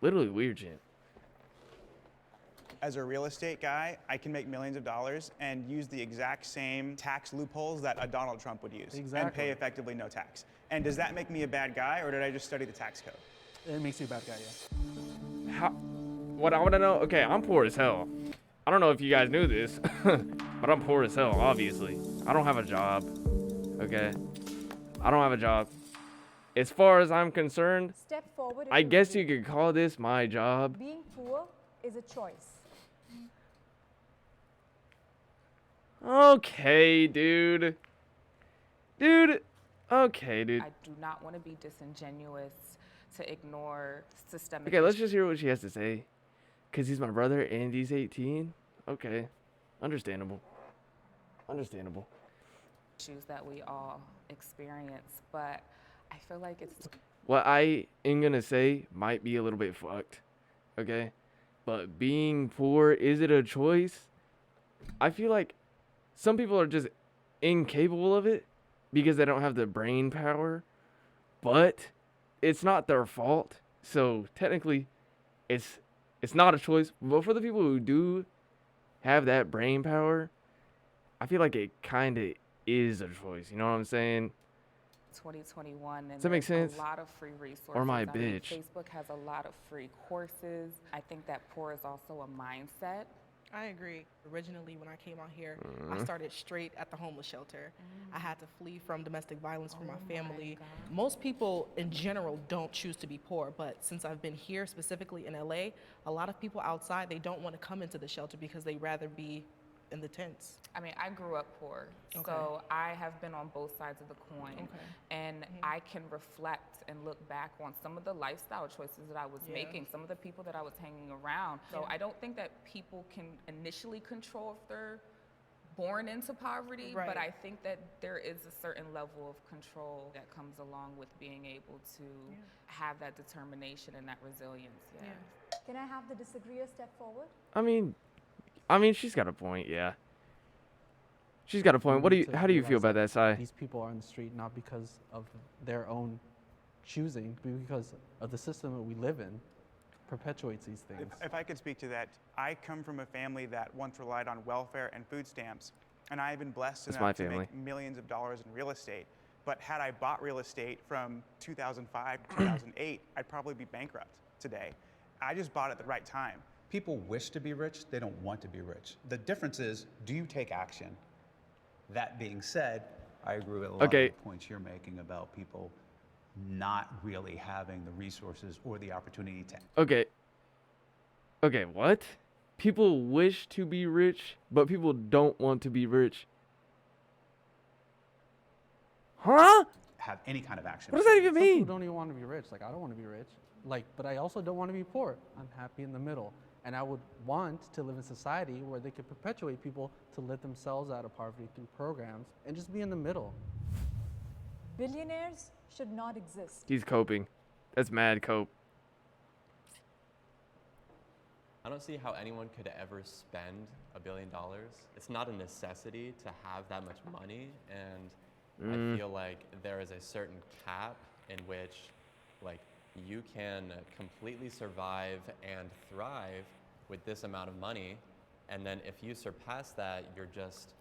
Literally weird shit. As a real estate guy, I can make millions of dollars and use the exact same tax loopholes that a Donald Trump would use and pay effectively no tax. And does that make me a bad guy, or did I just study the tax code? It makes you a bad guy, yeah. How? What I want to know? Okay, I'm poor as hell. I don't know if you guys knew this, but I'm poor as hell, obviously. I don't have a job, okay? I don't have a job. As far as I'm concerned, Step forward. I guess you could call this my job. Being poor is a choice. Okay, dude. Okay, dude. I do not want to be disingenuous to ignore systemic Okay, let's just hear what she has to say. Because he's my brother and he's 18? Okay. Understandable. issues that we all experience, but I feel like it's... What I am going to say might be a little bit fucked, okay? But being poor, is it a choice? I feel like some people are just incapable of it because they don't have the brain power, but it's not their fault. So technically, it's not a choice. But for the people who do have that brain power, I feel like it kind of is a choice. You know what I'm saying? 2021, and does that make sense? A lot of free resources. Or my I mean, bitch. Facebook has a lot of free courses. I think that poor is also a mindset. I agree. Originally, when I came out here, I started straight at the homeless shelter. I had to flee from domestic violence from my family. Most people in general don't choose to be poor, but since I've been here, specifically in LA, a lot of people outside, they don't want to come into the shelter because they'd rather be in the tents. I mean, I grew up poor, so I have been on both sides of the coin, and I can reflect and look back on some of the lifestyle choices that I was making, some of the people that I was hanging around. So I don't think that people can initially control if they're born into poverty, but I think that there is a certain level of control that comes along with being able to have that determination and that resilience. Can I have the disagreeer step forward? I mean, she's got a point, yeah. She's got a point. How do you feel about that, Sai? These people are on the street not because of their own choosing, but because of the system that we live in perpetuates these things. If I could speak to that, I come from a family that once relied on welfare and food stamps, and I've been blessed enough to make millions of dollars in real estate. But had I bought real estate from 2005 to 2008, I'd probably be bankrupt today. I just bought it at the right time. People wish to be rich, they don't want to be rich. The difference is, do you take action? That being said, I agree with a lot of the points you're making about people not really having the resources or the opportunity to. Okay, what? People wish to be rich, but people don't want to be rich. Huh? Have any kind of action. What does that even Some mean? people don't even want to be rich. Like, I don't want to be rich. Like, but I also don't want to be poor. I'm happy in the middle. And I would want to live in society where they could perpetuate people to lift themselves out of poverty through programs and just be in the middle. Billionaires should not exist. He's coping. That's mad cope. I don't see how anyone could ever spend $1 billion. It's not a necessity to have that much money, and I feel like there is a certain cap in which, like, you can completely survive and thrive with this amount of money, and then if you surpass that, you're just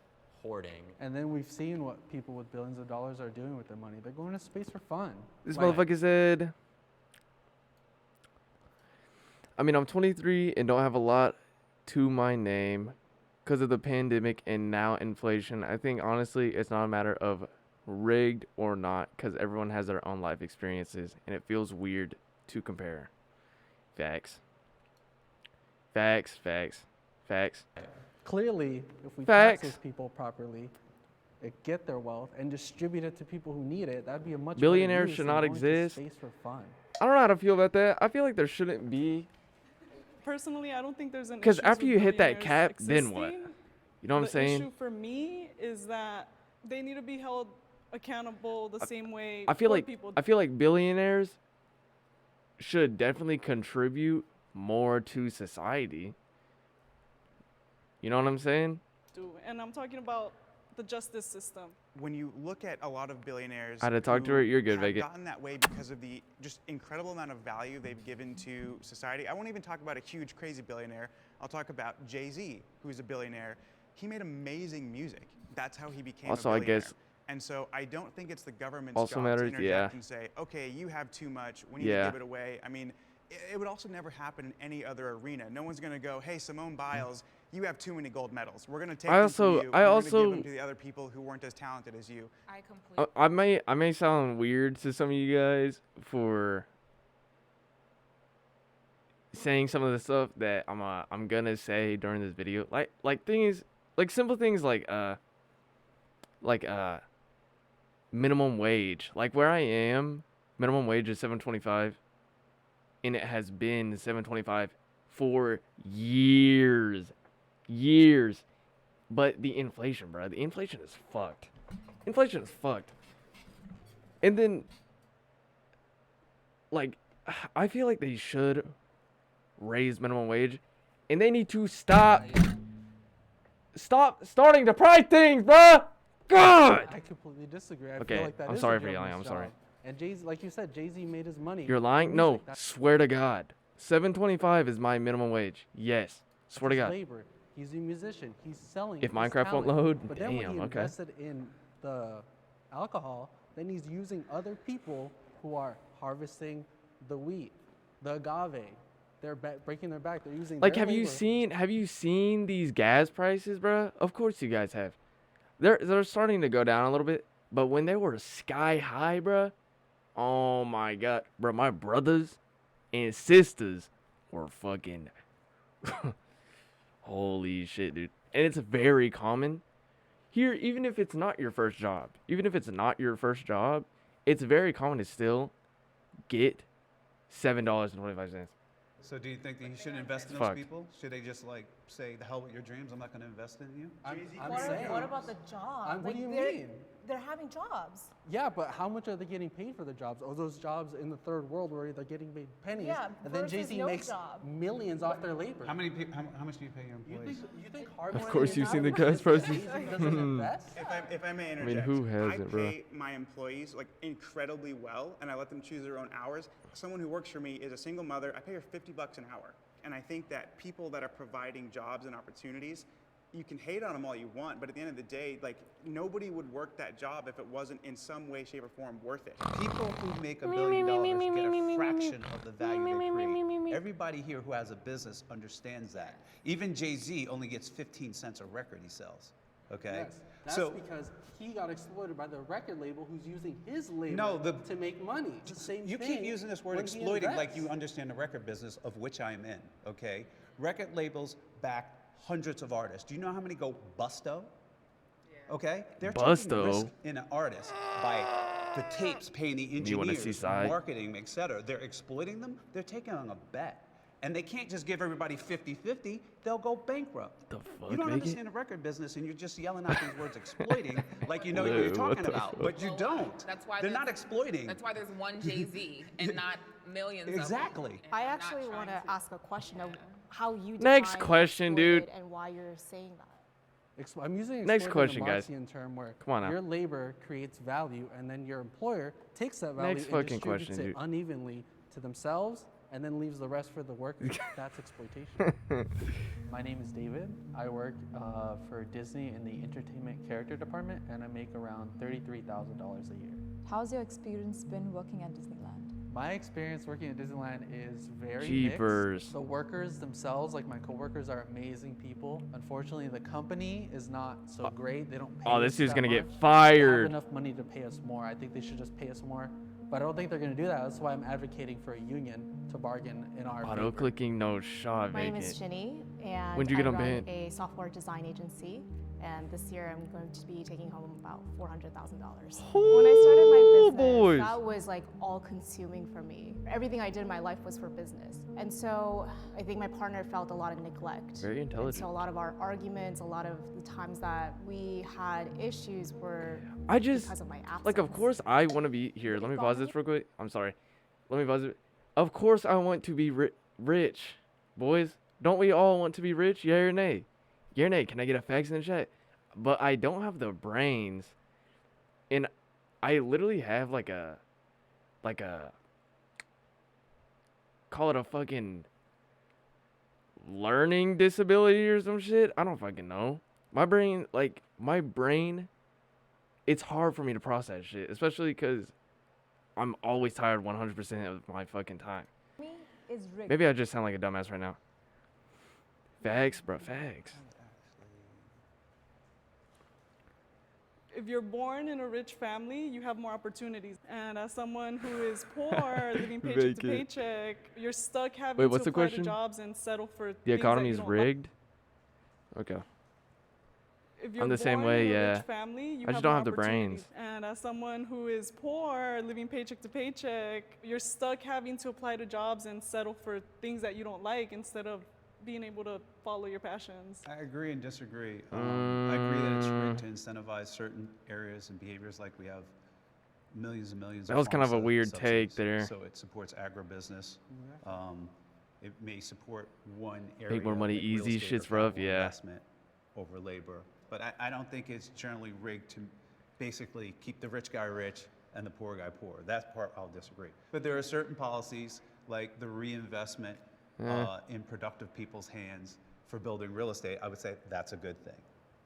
hoarding. And then we've seen what people with billions of dollars are doing with their money. They're going to space for fun. This motherfucker said, I'm 23 and don't have a lot to my name because of the pandemic and now inflation. I think, honestly, it's not a matter of rigged or not, because everyone has their own life experiences and it feels weird to compare. Facts. Clearly, if we tax those people properly, get their wealth and distribute it to people who need it, that'd be a much Billionaires better should use not than going to exist. space for fun. I don't know how to feel about that. I feel like there shouldn't be, Personally, I don't think there's an issue. because after you hit that cap, then what? You know what I'm saying? The issue for me is that they need to be held accountable the same way I feel poor like people. I feel like billionaires should definitely contribute more to society. You know what I'm saying? do. And I'm talking about the justice system. When you look at a lot of billionaires I had to talk to who her. You're good, have Vega. gotten that way because of the just incredible amount of value they've given to society. I won't even talk about a huge, crazy billionaire. I'll talk about Jay-Z, who's a billionaire. He made amazing music. That's how he became Also, a I billionaire. guess And so I don't think it's the government's also job matters, to interject and say, okay, you have too much, we need to give it away. I mean, it would also never happen in any other arena. No one's going to go, hey, Simone Biles, you have too many gold medals. We're going to take them from you, and we're going to give them to the other people who weren't as talented as you. I completely. I may sound weird to some of you guys for saying some of the stuff that I'm gonna say during this video. Like things, like simple things like minimum wage. Like where I am, minimum wage is $7.25, and it has been $7.25 for years. But the inflation, bro, the inflation is fucked. Inflation is fucked. And then, like, I feel like they should raise minimum wage, and they need to stop starting to price things, bruh. God. I completely disagree. I Okay, feel like that I'm is sorry the for yelling. government's I'm sorry. job. And Jay-Z, like you said, Jay-Z made his money. You're lying? from No, music. That's swear to God. $7.25 is my minimum wage. Yes, swear to his God. labor. He's a musician. He's selling. If his Minecraft won't talent. load, But then when damn, he okay. invested in the alcohol, then he's using other people who are harvesting the wheat, the agave. They're breaking their back. They're using Like, their have you seen these gas prices, bruh? Of course you guys have. They're starting to go down a little bit, but when they were sky high, bruh, oh my God, bruh, my brothers and sisters were fucking holy shit, dude. And it's very common here, even if it's not your first job. It's very common to still get $7.25. So do you think that he should invest in those Fucked. people? Should they just like say, the hell with your dreams, I'm not going to invest in you? I'm What, saying. what about the job? What do you they're, mean? They're having jobs. Yeah, but how much are they getting paid for the jobs? Or those jobs in the third world where they're getting paid pennies, Yeah, and then versus Jay-Z no makes job. millions off their labor. How much do you pay your employees? You think hard Of money course is you've seen the valuable gas because prices. Jay-Z doesn't invest? If I may interject, who hasn't, I bro? pay my employees like incredibly well, and I let them choose their own hours. Someone who works for me is a single mother. I pay her $50 an hour, and I think that people that are providing jobs and opportunities, you can hate on them all you want, but at the end of the day, like nobody would work that job if it wasn't in some way, shape, or form worth it. People who make $1 billion get a fraction of the value they create. Everybody here who has a business understands that. Even Jay-Z only gets 15 cents a record he sells. Okay? Yes. That's So because he got exploited by the record label who's using his labor to make money. It's the same you thing keep using this word when he exploiting like invests. you understand the record business, of which I am in. Okay? Record labels back hundreds of artists. Do you know how many go busto? Okay? They're taking Busto? risk in an artist by the tapes paying the You wanna see engineers, side? marketing, etc. They're exploiting them. They're taking on a bet. And they can't just give everybody 50-50. They'll go bankrupt. The fuck, You don't Megan? understand the record business, and you're just yelling out these words exploiting like you know what Lou, you're what talking the about. fuck? But you Well, don't. That's why They're there's- not exploiting. That's why there's one Jay-Z and not millions of them. Exactly. And I we're not actually want trying to ask a question of how you Next define question, dude. exploited and why you're saying that. I'm using Next exploited in a question, guys. Marxian term where Come on now. your labor creates value, and then your employer takes that value Next and fucking distributes question, it dude. unevenly to themselves, and then leaves the rest for the workers. That's exploitation. My name is David. I work for Disney in the entertainment character department, and I make around $33,000 a year. How's your experience been working at Disneyland? My experience working at Disneyland is very Jeepers. mixed. The workers themselves, like my coworkers, are amazing people. Unfortunately, the company is not so great. They don't pay Oh, us this dude's that gonna get much. They fired. have enough money to pay us more. I think they should just pay us more. But I don't think they're going to do that. That's why I'm advocating for a union to bargain in our Auto favor. clicking, no shot, My name make is it. Ginny, and When'd you get I on run band? a software design agency. And this year, I'm going to be taking home about $400,000. When I started my business, boys. that was like all-consuming for me. Everything I did in my life was for business, and so I think my partner felt a lot of neglect. Very And intelligent. so a lot of our arguments, a lot of the times that we had issues were I just, because of my absence. like, of course I want to be, here, let me pause this real quick. I'm sorry. Let me pause it. Of course I want to be rich, boys. Don't we all want to be rich? Yeah or nay? Yeah or nay? Can I get a fax in the chat? but I don't have the brains, and I literally have like a call it a fucking learning disability or some shit. I don't fucking know. My brain, it's hard for me to process shit, especially because I'm always tired 100% of my fucking time. Is rigged. Maybe I just sound like a dumbass right now. Facts, bro, facts. If you're born in a rich family, you have more opportunities. And as someone who is poor, living paycheck to paycheck, you're stuck having what's to the apply question? to jobs and settle for The things that economy you is don't rigged? Okay. If you're I'm the same born way, in a yeah. rich family, you I just have don't more have the opportunities. brains. And as someone who is poor, living paycheck to paycheck, you're stuck having to apply to jobs and settle for things that you don't like instead of being able to follow your passions. I agree and disagree. I agree that it's rigged to incentivize certain areas and behaviors, like we have millions and millions That of was kind of a farm weird subsidies. take there. So it supports agribusiness. It may support one area. Make more money like real easy, estate or shit's rough, capital yeah. investment over labor. But I don't think it's generally rigged to basically keep the rich guy rich and the poor guy poor. That part I'll disagree. But there are certain policies like the reinvestment in productive people's hands for building real estate. I would say that's a good thing,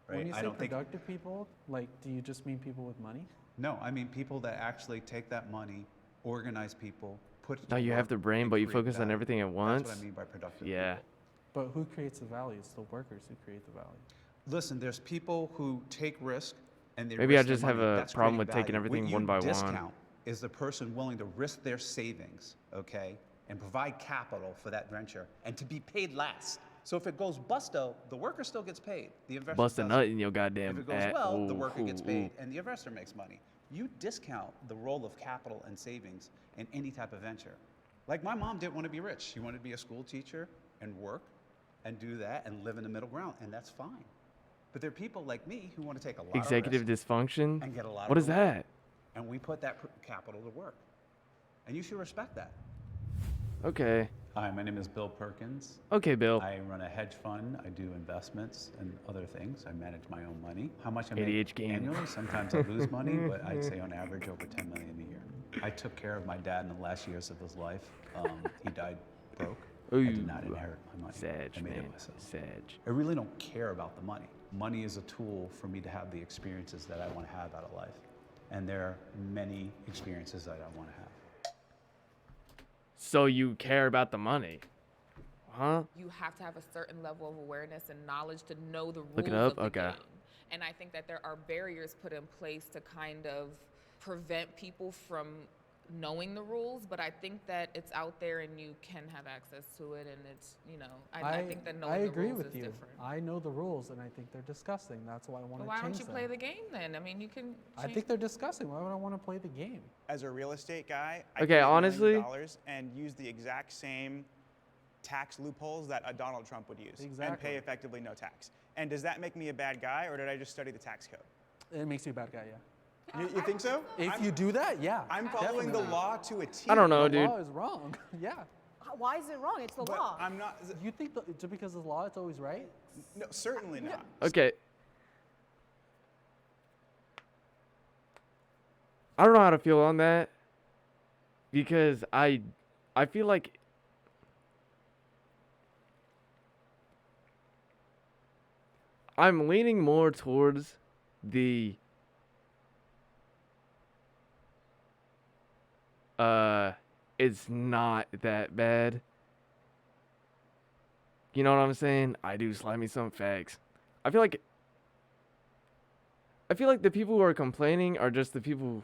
right? When you I say don't think. productive people, like, do you just mean people with money? No, I mean people that actually take that money, organize people, put it to No, you work, have the brain, and but you create focus on value. everything at once. That's what I mean by productive Yeah. people. But who creates the value? It's the workers who create the value. Listen, there's people who take risk and they Maybe I risk their just have money. a That's problem creating with taking value. everything What one you by one. discount is the person willing to risk their savings, okay, and provide capital for that venture and to be paid last. So if it goes busto, the worker still gets paid. The investor Bust a doesn't. nut in your goddamn If it goes well, the ooh, worker gets ooh, paid ooh. and the investor makes money. You discount the role of capital and savings in any type of venture. Like my mom didn't want to be rich. She wanted to be a school teacher and work and do that and live in the middle ground, and that's fine. But there are people like me who want to take a lot Executive of risk dysfunction? and get a lot What of is reward. that? And we put that capital to work. And you should respect that. Okay. Hi, my name is Bill Perkins. Okay, Bill. I run a hedge fund. I do investments and other things. I manage my own money. How much I ADH make game. annually? Sometimes I lose money, but I'd say on average over 10 million a year. I took care of my dad in the last years of his life. He died broke. I did not Ooh. inherit my money. Sag, I made man. it myself. Sag. I really don't care about the money. Money is a tool for me to have the experiences that I want to have out of life. And there are many experiences that I want to have. So you care about the money? Huh? You have to have a certain level of awareness and knowledge to know the rules Look it up? of the Okay. game. And I think that there are barriers put in place to kind of prevent people from knowing the rules, but I think that it's out there and you can have access to it, and it's, you know, I think that knowing I the agree rules with is you. different. I know the rules, and I think they're disgusting. That's why I want But to why change don't you them. play the game then? I mean, you can I change- think they're disgusting. Why would I want to play the game? As a real estate guy, I Okay, can get honestly- millions of dollars and use the exact same tax loopholes that a Donald Trump would use and Exactly. pay effectively no tax. And does that make me a bad guy, or did I just study the tax code? It makes you a bad guy, yeah. You think so? If you do that, yeah. I'm following the definitely. law to a T. I don't know, The dude. law is wrong. Yeah. Why is it wrong? It's the But law. I'm not. You think just because it's law, it's always right? No, certainly not. Okay. I don't know how to feel on that because I feel like I'm leaning more towards the it's not that bad. You know what I'm saying? I do slide me some facts. I feel like the people who are complaining are just the people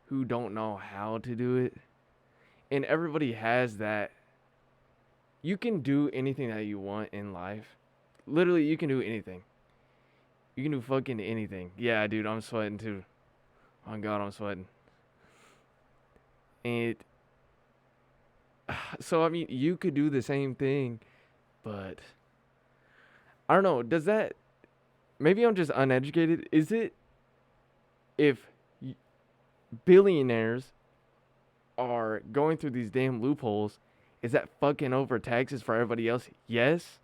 who don't know how to do it. And everybody has that. You can do anything that you want in life. Literally, you can do anything. You can do fucking anything. Yeah, dude, I'm sweating too. Oh God, I'm sweating. And so, I mean, you could do the same thing, but I don't know. Does that, maybe I'm just uneducated. Is it if billionaires are going through these damn loopholes, is that fucking over taxes for everybody else? Yes.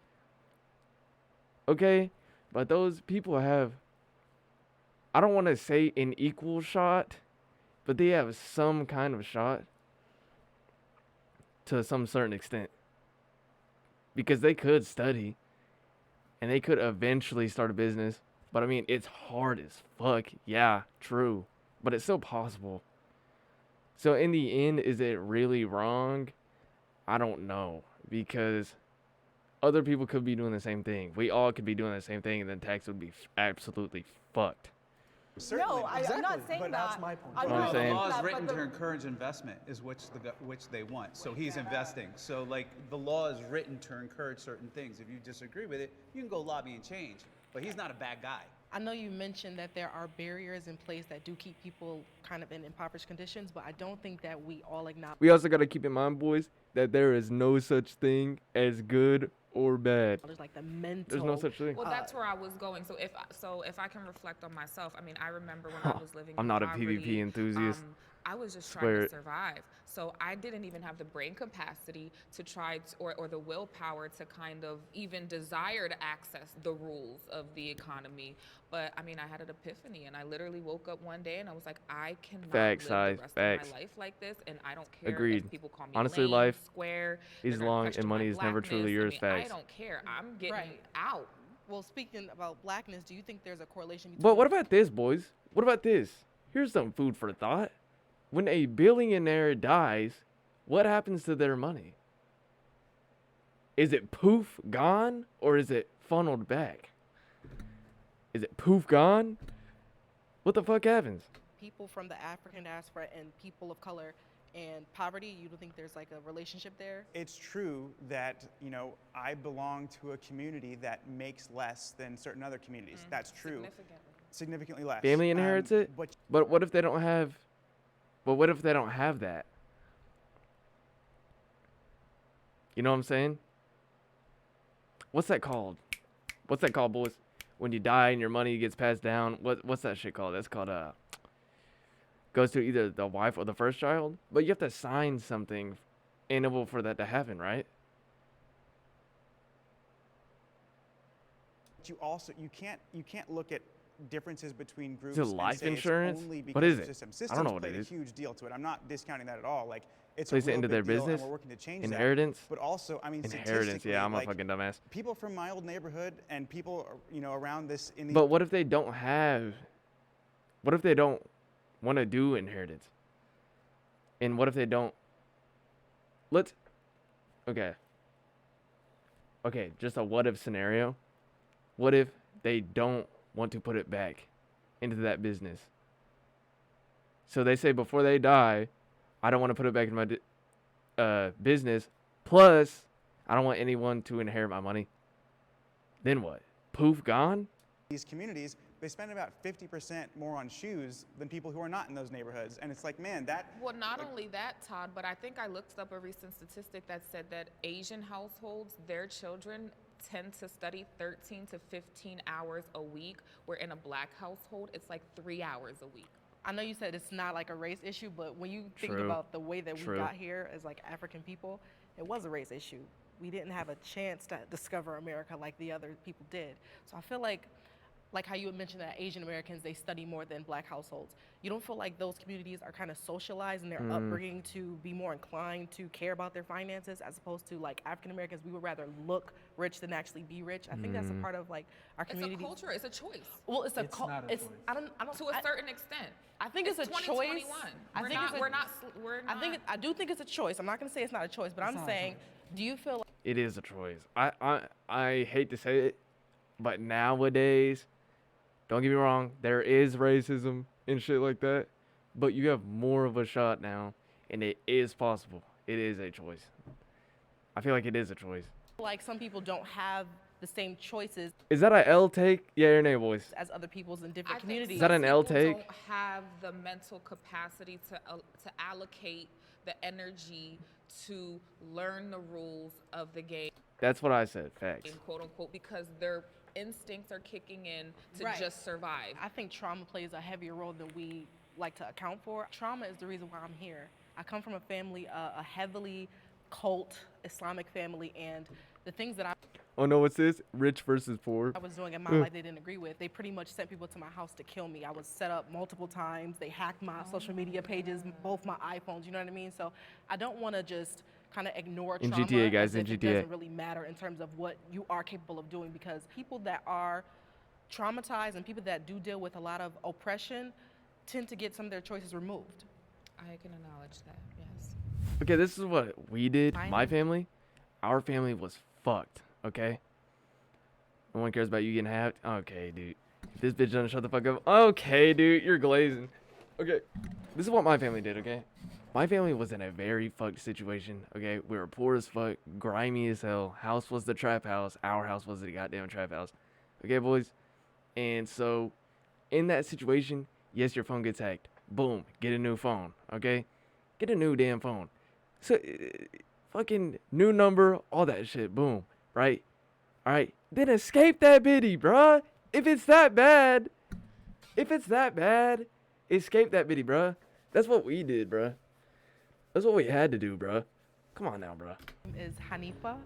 Okay. But those people have, I don't want to say an equal shot, but they have some kind of shot to some certain extent. Because they could study and they could eventually start a business. But I mean, it's hard as fuck. Yeah, true. But it's still possible. So in the end, is it really wrong? I don't know. Because other people could be doing the same thing. We all could be doing the same thing, and then tax would be absolutely fucked. Certainly. No, I'm not saying But that. that's my point. I'm What I'm not saying. The law is that, written but to encourage investment, is which they want. So he's investing. So like the law is written to encourage certain things. If you disagree with it, you can go lobby and change. But he's not a bad guy. I know you mentioned that there are barriers in place that do keep people kind of in impoverished conditions, but I don't think that we all acknowledge. We also got to keep in mind, boys, that there is no such thing as good or bad. There's like the mental. There's no such thing. Well, that's where I was going. So if I can reflect on myself, I mean, I remember when I was living I'm in not a poverty, PvP enthusiast. I was just Swear trying it. to survive. So I didn't even have the brain capacity to try to, or the willpower to kind of even desire to access the rules of the economy. But I mean, I had an epiphany, and I literally woke up one day and I was like, I cannot Facts, live the rest facts. of my life like this, and I don't care Agreed. if people call me Honestly, lame, life square, is they're gonna long question and my money is never truly blackness. yours. I mean, Facts. I don't care. I'm getting Right. out. Well, speaking about blackness, do you think there's a correlation between? But what about this, boys? What about this? Here's some food for thought. When a billionaire dies, what happens to their money? Is it poof gone, or is it funneled back? Is it poof gone? What the fuck happens? people from the African diaspora and people of color and poverty? You don't think there's like a relationship there? It's true that, I belong to a community that makes less than certain other communities. That's true. Significantly less. Family inherits it? But what if they don't have, that? You know what I'm saying? What's that called? What's that called, boys? When you die and your money gets passed down, what's that shit called? That's called goes to either the wife or the first child. But you have to sign something in order for that to happen, right? You can't look at differences between groups. Is it life and say insurance? It's only because What is of it? systems. I don't know what played it is. a huge deal to it. I'm not discounting that at all. Like it's Place a it real into big their deal, business? and we're working to change Inheritance? that. But also, Inheritance, statistically, yeah, I'm a like, fucking dumbass. people from my old neighborhood and people, around this in the. But what if they don't want to do inheritance? And what if they don't? Okay, just a what if scenario. What if they don't want to put it back into that business? So they say before they die, I don't want to put it back in my business. Plus, I don't want anyone to inherit my money. Then what? Poof, gone? These communities, they spend about 50% more on shoes than people who are not in those neighborhoods. And it's like, man, that. Well, not only that, Todd, but I think I looked up a recent statistic that said that Asian households, their children tend to study 13 to 15 hours a week, where in a black household, it's like 3 hours a week. I know you said it's not like a race issue, but when you think True. about the way that we True. got here as like African people, it was a race issue. We didn't have a chance to discover America like the other people did. So I feel like how you had mentioned that Asian Americans, they study more than black households. You don't feel like those communities are kind of socialized in their upbringing to be more inclined to care about their finances, as opposed to like African Americans, we would rather look rich than actually be rich. I think that's a part of like our community. It's a culture. It's a choice. Well, it's It's not a choice. I don't To a certain extent. I think it's a choice. 2021. I do think it's a choice. I'm not going to say it's not a choice, but I'm not a saying, do you feel like It is a choice. I hate to say it, but nowadays, don't get me wrong, there is racism and shit like that, but you have more of a shot now, and it is possible. It is a choice. I feel like it is a choice. some people don't have the same choices Is that a L take? Yeah or nay, boys? as other peoples in I different think communities? Is that an some L people take? don't have the mental capacity to allocate the energy to learn the rules of the game, That's what I said. Facts. quote unquote, because their instincts are kicking in to Right. just survive. I think trauma plays a heavier role than we like to account for. Trauma is the reason why I'm here. I come from a family, a heavily cult Islamic family, and the things that Oh no, what's this? Rich versus poor. I was doing in my life they didn't agree with. They pretty much sent people to my house to kill me. I was set up multiple times. They hacked my social media pages, both my iPhones, you know what I mean? So I don't want to just kind of ignore In trauma GTA, guys, as in if it GTA. doesn't really matter in terms of what you are capable of doing, because people that are traumatized and people that do deal with a lot of oppression tend to get some of their choices removed. I can acknowledge that, yes. Okay, this is what we did. I My know. family, our family was fucked. Okay. No one cares about you getting hacked. Okay, dude. If this bitch doesn't shut the fuck up. Okay, dude, you're glazing. Okay, this is what my family did. Okay, my family was in a very fucked situation. Okay, we were poor as fuck, grimy as hell. House was the trap house. Our house was the goddamn trap house. Okay, boys. And so, in that situation, yes, your phone gets hacked. Boom, get a new phone. Okay, get a new damn phone. So, fucking new number, all that shit. Boom, right? All right, then escape that bitty, bruh. If it's that bad, escape that bitty, bruh. That's what we did, bruh. That's what we had to do, bruh. Come on now, bruh. Is Hanifa.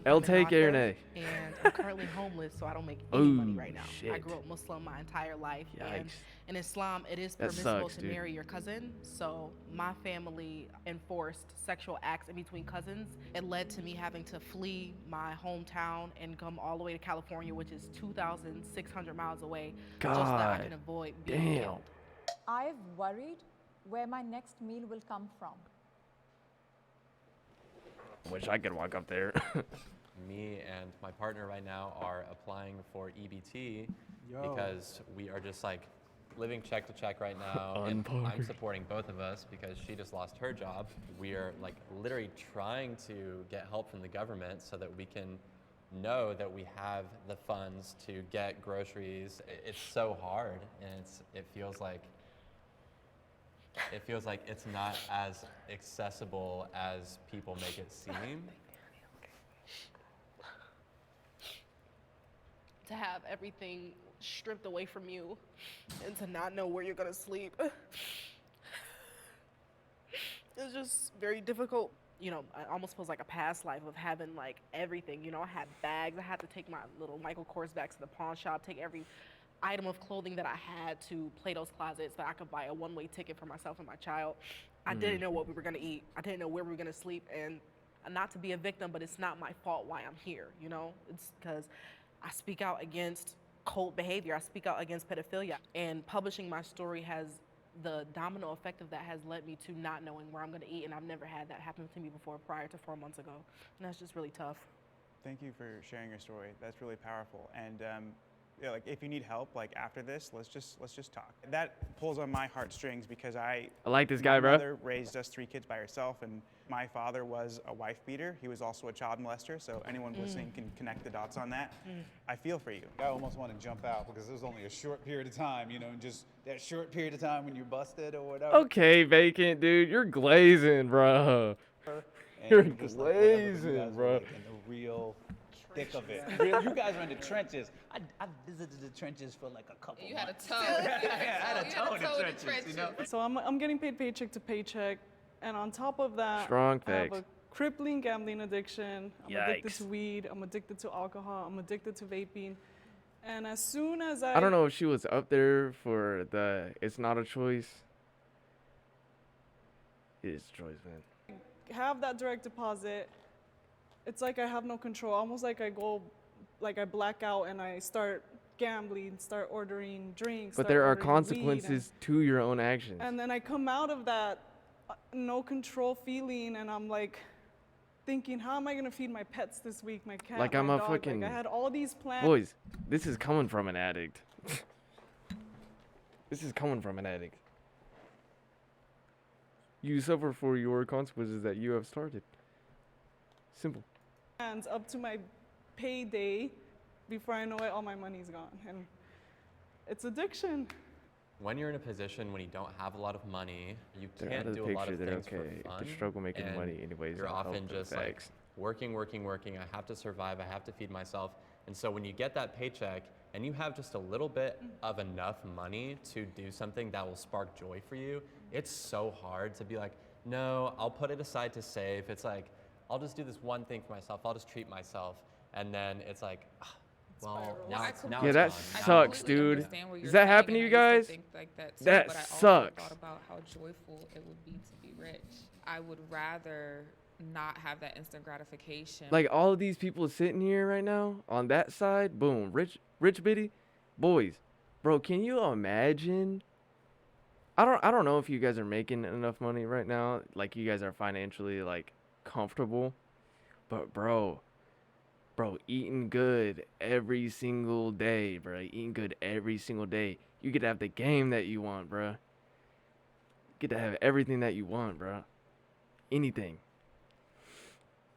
El I'm an take author, Nay. and I'm currently homeless, so I don't make any money right now. I shit. grew up Muslim my entire life, and Yikes. in Islam, it is That permissible sucks, to dude. marry your cousin. So my family enforced sexual acts in between cousins. It led to me having to flee my hometown and come all the way to California, which is 2,600 miles away, just so that I God can avoid being damn. killed. I've worried where my next meal will come from. Wish I could walk up there. Me and my partner right now are applying for EBT Yo. because we are just like living check to check right now. And I'm Unbarred. supporting both of us because she just lost her job. We are like literally trying to get help from the government so that we can know that we have the funds to get groceries. It's so hard, and it feels like it's not as accessible as people make it seem. To have everything stripped away from you and to not know where you're gonna sleep. It's just very difficult. You know, it almost feels like a past life of having like everything. You know, I had bags. I had to take my little Michael Kors back to the pawn shop, take every item of clothing that I had to Plato's Closet so that I could buy a one-way ticket for myself and my child. I didn't know what we were gonna eat. I didn't know where we were gonna sleep, and not to be a victim, but it's not my fault why I'm here, you know? It's because I speak out against cult behavior. I speak out against pedophilia. And publishing my story has the domino effect of that has led me to not knowing where I'm gonna eat, and I've never had that happen to me before prior to 4 months ago. And that's just really tough. Thank you for sharing your story. That's really powerful. And yeah, like if you need help, like after this, let's just talk. That pulls on my heartstrings because I like this guy, my bro. mother raised us 3 kids by herself, and my father was a wife beater. He was also a child molester. So anyone listening can connect the dots on that. I feel for you. I almost want to jump out because it was only a short period of time, you know, and just that short period of time when you're busted or whatever. Okay, vacant, dude. You're glazing, bro. And You're just like whatever, you glazing, guys were, bro. like, in the real thick of it. You guys were in the trenches. I visited the trenches for like a couple You had a months. toe. I had a toe in the trenches, you know? So I'm getting paid paycheck to paycheck, and on top of that, Strong I have facts. a crippling gambling addiction. I'm addicted Yikes. to weed. I'm addicted to alcohol. I'm addicted to vaping. And as soon as I don't know if she was up there for the it's not a choice. It is a choice, man. have that direct deposit, it's like I have no control. Almost like I black out and I start gambling, start ordering drinks. But start there are ordering weed, consequences to your own actions. and then I come out of that no control feeling, and I'm like thinking, how am I gonna feed my pets this week? My cat, Like my I'm a dog. fucking- Like I had all these plans. Boys, this is coming from an addict. This is coming from an addict. You suffer for your consequences that you have started. Simple. Plans up to my payday. Before I know it, all my money's gone, and it's addiction. When you're in a position when you don't have a lot of money, you They're out can't of the do a lot picture, of they're things okay. for fun. They struggle making and money anyways. You're I'll help often them, just like facts. working. I have to survive. I have to feed myself. And so when you get that paycheck and you have just a little bit of enough money to do something that will spark joy for you, it's so hard to be like, no, I'll put it aside to save. It's like, I'll just do this one thing for myself. I'll just treat myself. and then it's like, well, Spirals. now I it's now Yeah, it's that gone. I sucks, completely dude. understand what Does you're that saying, happen to and you I used guys? to think like that too, That but I also sucks. thought about how joyful it would be to be rich. I would rather not have that instant gratification. Like all of these people sitting here right now on that side, boom, rich bitty boys. Bro, can you imagine? I don't know if you guys are making enough money right now, like you guys are financially like comfortable. But bro, eating good every single day, bro. Eating good every single day. You get to have the game that you want, bro. Get to have everything that you want, bro. Anything.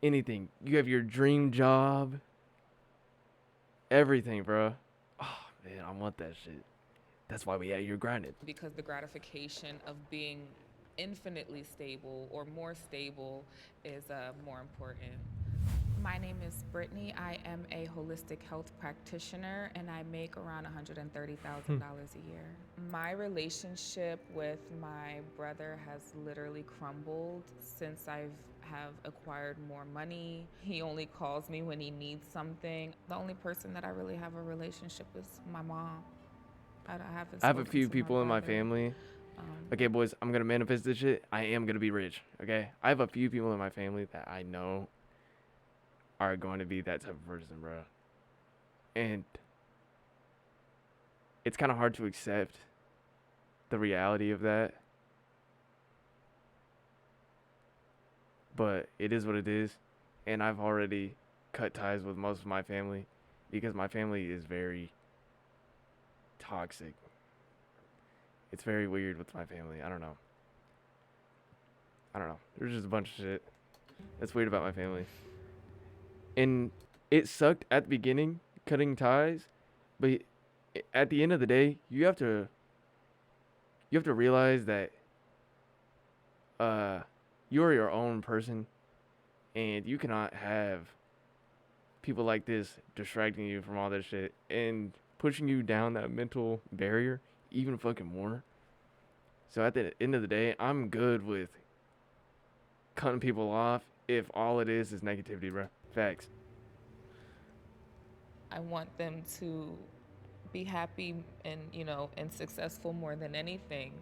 Anything. You have your dream job. Everything, bro. Oh, man, I want that shit. That's why we out here grinding. Because the gratification of being infinitely stable or more stable is more important. My name is Brittany. I am a holistic health practitioner and I make around $130,000 a year. My relationship with my brother has literally crumbled since I have acquired more money. He only calls me when he needs something. The only person that I really have a relationship with is my mom. I have a few people in my family. Okay, boys, I'm gonna manifest this shit. I am gonna be rich. Okay, I have a few people in my family that I know are going to be that type of person, bro. And it's kind of hard to accept the reality of that. But it is what it is. And I've already cut ties with most of my family because my family is very toxic. It's very weird with my family. I don't know. There's just a bunch of shit that's weird about my family. And it sucked at the beginning, cutting ties, but at the end of the day, you have to realize that you're your own person, and you cannot have people like this distracting you from all that shit and pushing you down that mental barrier even fucking more. So at the end of the day, I'm good with cutting people off if all it is negativity, bro. Facts. I want them to be happy and, and successful more than anything.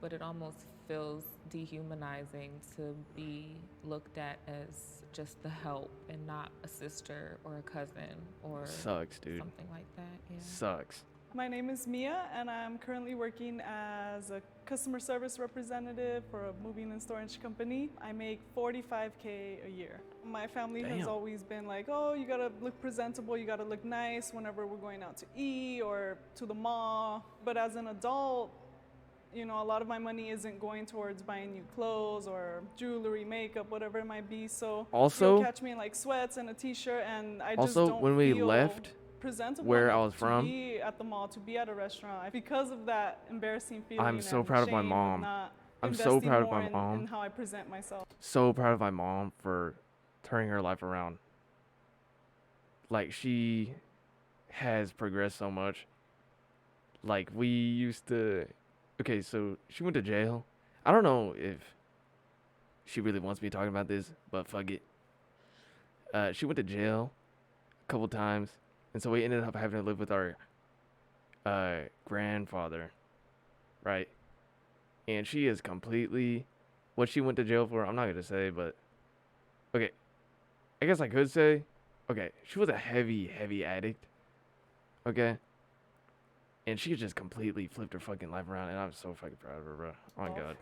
But it almost feels dehumanizing to be looked at as just the help and not a sister or a cousin or Sucks, dude. something like that. Yeah. Sucks. My name is Mia, and I'm currently working as a customer service representative for a moving and storage company. I make $45K a year. My family has always been like, oh, you gotta look presentable, you gotta look nice whenever we're going out to eat or to the mall. But as an adult, a lot of my money isn't going towards buying new clothes or jewelry, makeup, whatever it might be. So also, you'll catch me in like sweats and a t-shirt, and I just also don't when we feel left presentable where I enough was to from, be at the mall, to be at a restaurant, because of that embarrassing feeling. I'm so proud of my mom. I'm so proud of my mom. And how I present myself. So proud of my mom for turning her life around. Like, she has progressed so much. Like, we used to... Okay, so she went to jail. I don't know if she really wants me talking about this, but fuck it. She went to jail a couple times. And so we ended up having to live with our grandfather, right? And she is completely... What she went to jail for, I'm not going to say, but... Okay, I guess I could say... Okay, she was a heavy addict. Okay? And she just completely flipped her fucking life around, and I'm so fucking proud of her, bro. Oh my God.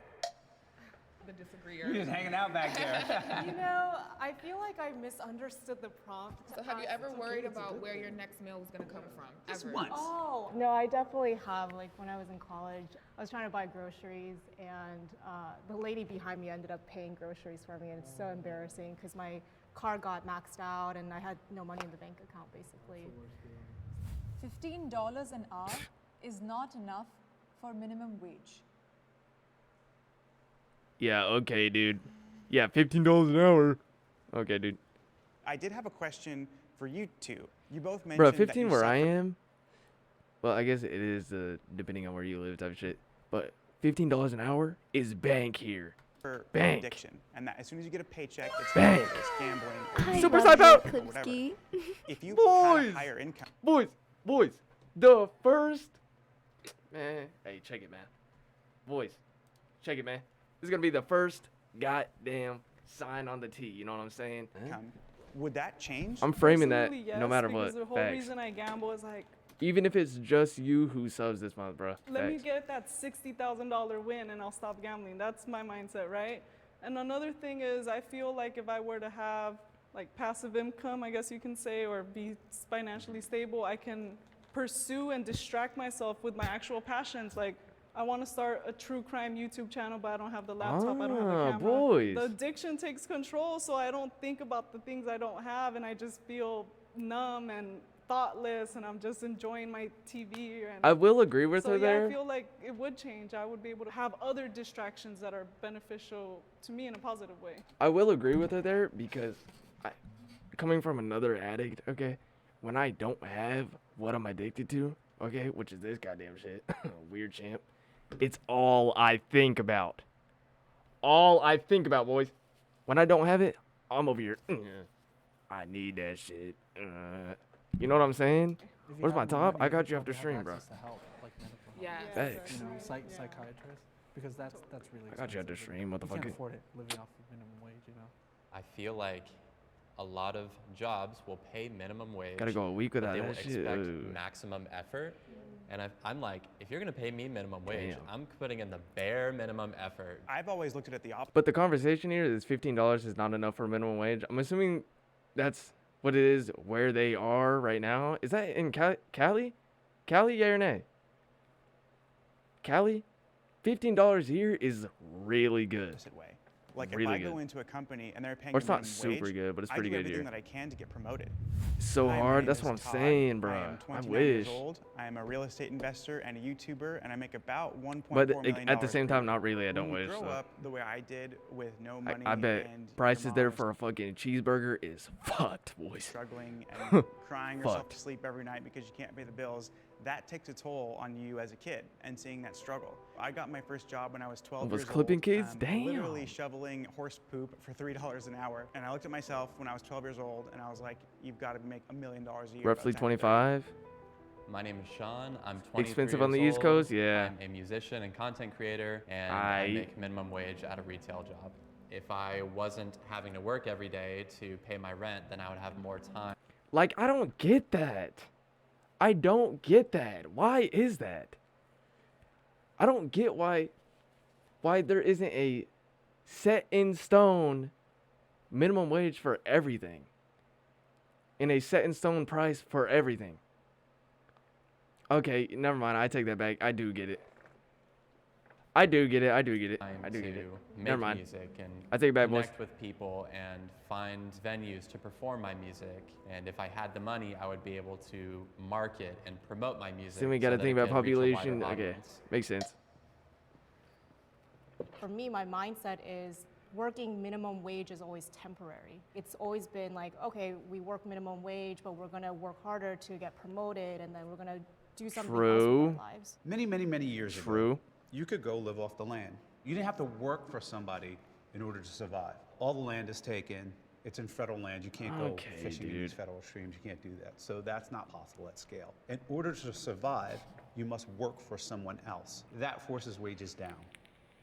The disagreeer. You're just hanging out back there. I feel like I misunderstood the prompt. So have you ever worried about where your next meal was going to come from? Just ever? once. Oh, no, I definitely have. Like when I was in college, I was trying to buy groceries, and the lady behind me ended up paying groceries for me, and it's so embarrassing because my card got maxed out, and I had no money in the bank account, basically. $15 an hour is not enough for minimum wage. Yeah, okay, dude. Yeah, $15 an hour. Okay, dude. I did have a question for you two. You both mentioned Bro, that 15 you where I suffer am, well, I guess it is depending on where you live type of shit. But $15 an hour is bank here. for Bank. addiction, and that as soon as you get a paycheck, it's Bank. drugs, it's gambling, or Super side power. Eclipski. If you had a Boys. higher income, Boys. The first. Man, hey, check it, man. Boys, check it, man. This is gonna be the first goddamn sign on the tee. You know what I'm saying? would that change? I'm framing that Personally, yes, no matter because what. the whole Facts. reason I gamble is like, Even if it's just you who subs this month, bro. let me Facts. get that $60,000 win and I'll stop gambling. That's my mindset, right? And another thing is, I feel like if I were to have like passive income, I guess you can say, or be financially stable, I can pursue and distract myself with my actual passions. Like, I want to start a true crime YouTube channel, but I don't have the laptop, I don't have the camera. Boys. The addiction takes control, so I don't think about the things I don't have, and I just feel numb and thoughtless, and I'm just enjoying my TV. And I will agree with so her yeah, there. I feel like it would change. I would be able to have other distractions that are beneficial to me in a positive way. I will agree with her there because coming from another addict, okay, when I don't have what I'm addicted to, okay, which is this goddamn shit, weird champ, it's all I think about. All I think about, boys. When I don't have it, I'm over here. I need that shit. You know what I'm saying? If you Where's have my more top? money, I you got you probably after have stream, bro. access to help, like medical help. Yeah. Thanks. You know, exactly. Yeah. psychiatrist, because that's really. I got you after expensive. stream, You motherfucker. can't afford it living off of minimum wage, you know. I feel like a lot of jobs will pay minimum wage. Gotta go a week but without they will that shit. expect Ooh. maximum effort. And I'm like, if you're gonna pay me minimum wage, Damn. I'm putting in the bare minimum effort. I've always looked at it the opposite. But the conversation here is $15 is not enough for minimum wage. I'm assuming that's what it is where they are right now. Is that in Cali? Cali, yeah or nay? Cali? $15 a year is really good. Way. Like Really if I go good. into a company and they're paying Or it's me not minimum super wage, good, but it's I pretty do good everything here. that I can to get promoted. So Hi, my hard. name That's is what I'm Todd. saying, bro. I am I 29 years wish. old. I am a real estate investor and a YouTuber, and I make about $1.4 But million at the same per time, year. not really. I don't When you wish. grow So. up the way I did with no money I bet and prices your there mom for a fucking cheeseburger is fucked, boys. struggling and crying yourself Fucked. to sleep every night because you can't pay the bills, that takes a toll on you as a kid and seeing that struggle. I got my first job when I was 12 Was years clipping old. kids? Damn. Literally shoveling horse poop for $3 an hour. And I looked at myself when I was 12 years old and I was like, you've got to make $1 million a year. by Roughly the time you're 25. My name is Sean. I'm 23 Expensive on the years East Coast? old. Yeah. I'm a musician and content creator, and I make minimum wage at a retail job. If I wasn't having to work every day to pay my rent, then I would have more time. Like, I don't get that. I don't get that. Why is that? I don't get why there isn't a set in stone minimum wage for everything. And a set in stone price for everything. Okay, never mind. I take that back. I do get it. I do get it. Time I do get to it. make Never mind. music and I take it back, boys. connect with people and find venues to perform my music. And if I had the money, I would be able to market and promote my music. Then we got to so think that about it could reach a wider population. Okay, audience. makes sense. For me, my mindset is working minimum wage is always temporary. It's always been like, okay, we work minimum wage, but we're gonna work harder to get promoted, and then we're gonna do something else True. with our lives. Many, many, many years True. ago, you could go live off the land. You didn't have to work for somebody in order to survive. All the land is taken. It's in federal land. You can't go Okay, fishing in these dude. federal streams. You can't do that. So that's not possible at scale. In order to survive, you must work for someone else. That forces wages down,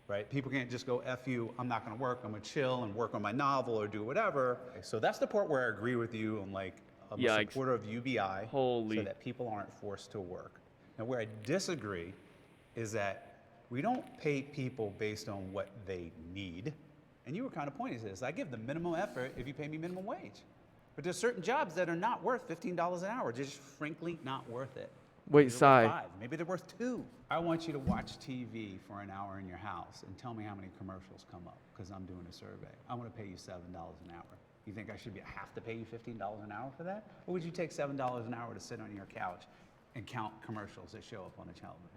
right? People can't just go, F you, I'm not gonna work, I'm gonna chill and work on my novel or do whatever. So that's the part where I agree with you on like, I'm a Yikes. supporter of UBI Holy. so that people aren't forced to work. Now where I disagree is that we don't pay people based on what they need. And you were kind of pointing to this. I give the minimum effort if you pay me minimum wage. But there's certain jobs that are not worth $15 an hour. They're just frankly not worth it. Wait, Maybe they're Sai. worth 5. Maybe they're worth 2. I want you to watch TV for an hour in your house and tell me how many commercials come up because I'm doing a survey. I want to pay you $7 an hour. You think I should have to pay you $15 an hour for that? Or would you take $7 an hour to sit on your couch and count commercials that show up on the television?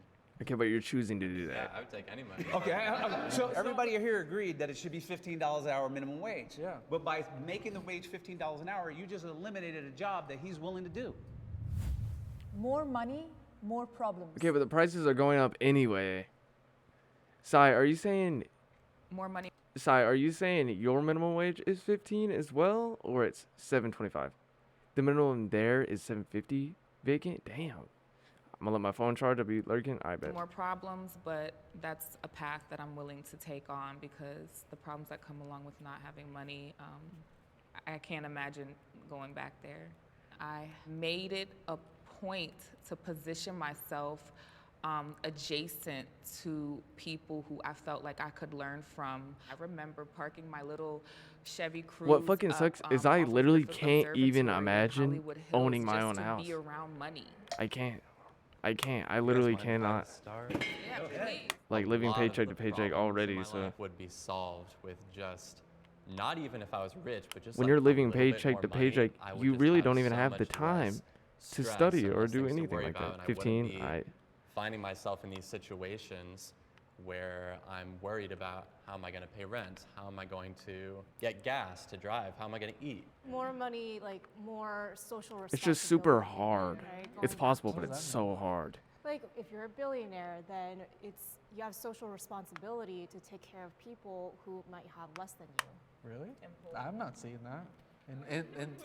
Okay, but you're choosing to do Yeah, that. I would take any money. Okay, so everybody here agreed that it should be $15 an hour minimum wage. Yeah. But by making the wage $15 an hour, you just eliminated a job that he's willing to do. More money, more problems. Okay, but the prices are going up anyway. Sai, are you saying More money. Sai, are you saying your minimum wage is 15 as well, or it's 7.25? The minimum there is 7.50 vacant. Damn. I'm gonna let my phone charge. I'll be lurking. I bet. More problems, but that's a path that I'm willing to take on because the problems that come along with not having money, I can't imagine going back there. I made it a point to position myself adjacent to people who I felt like I could learn from. I remember parking my little Chevy Cruze. What fucking sucks is I literally can't even imagine Hills owning my just own to house. Be around money. I can't. I literally cannot. Yeah, please. Like living paycheck to paycheck already. My So life would be solved with just not even if I was rich, but just when like you're a living little bit paycheck more to money, paycheck, I would you just really have don't even so have the much time less to stress study and or less do things to anything worry like about, that. and I wouldn't 15, be finding myself in these situations where I'm worried about how am I going to pay rent? How am I going to get gas to drive? How am I going to eat? More money, like more social responsibility. It's just super hard. Right? It's Going possible, back but to it's so hard. like if you're a billionaire, then you have social responsibility to take care of people who might have less than you. Really? I'm not seeing that.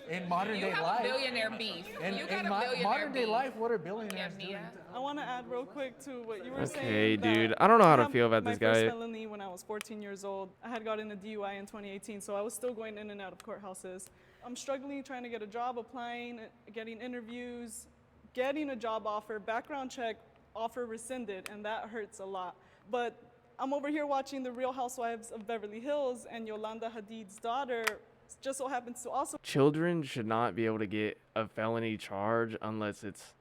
In modern day life. Billionaire beef. In billionaire modern day beef. life, what are billionaires doing? I want to add real quick to what you were saying. Okay, that dude. I don't know how to had feel about this My first guy. felony when I was 14 years old. I had gotten a DUI in 2018, so I was still going in and out of courthouses. I'm struggling trying to get a job, applying, getting interviews, getting a job offer, background check, offer rescinded, and that hurts a lot. But I'm over here watching The Real Housewives of Beverly Hills, and Yolanda Hadid's daughter just so happens to also Children should not be able to get a felony charge unless it's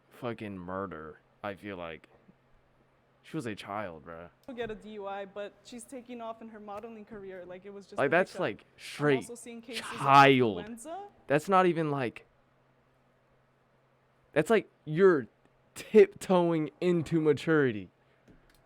fucking murder, I feel like. She was a child, bruh. get a DUI, but she's taking off in her modeling career like it was just Like, a that's hiccup. like I'm straight also seeing cases of child. influenza, That's not even like. That's like you're tiptoeing into maturity.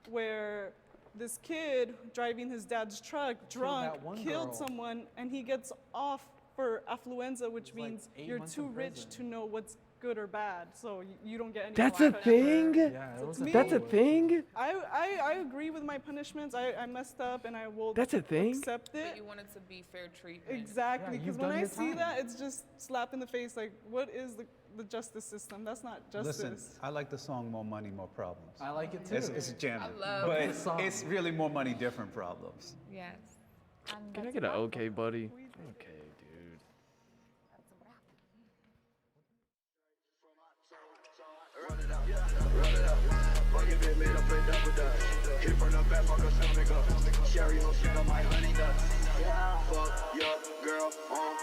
where this kid driving his dad's truck drunk that one killed girl. someone, and he gets off for affluenza, which like means 8 you're months too in rich prison. to know what's good or bad, so you don't get any. That's a thing? Yeah, it was to a me- That's a thing? I agree with my punishments. I messed up, and I will That's a thing? accept But it. you wanted to be fair treatment. Exactly, Yeah, because you've when done I your see time. that, it's just slap in the face. Like, what is the justice system? That's not justice. Listen, I like the song More Money, More Problems. I like it too. It's jamming. I love but the song. it's really more money, different problems. Yes. And Can I that's get an a wrap. okay, buddy? Okay, dude. That's a wrap. Fucking been made up and double dutch. Hit from the back, fuck her stomach up. Sherry, no shit on my honey nuts. Fuck your girl on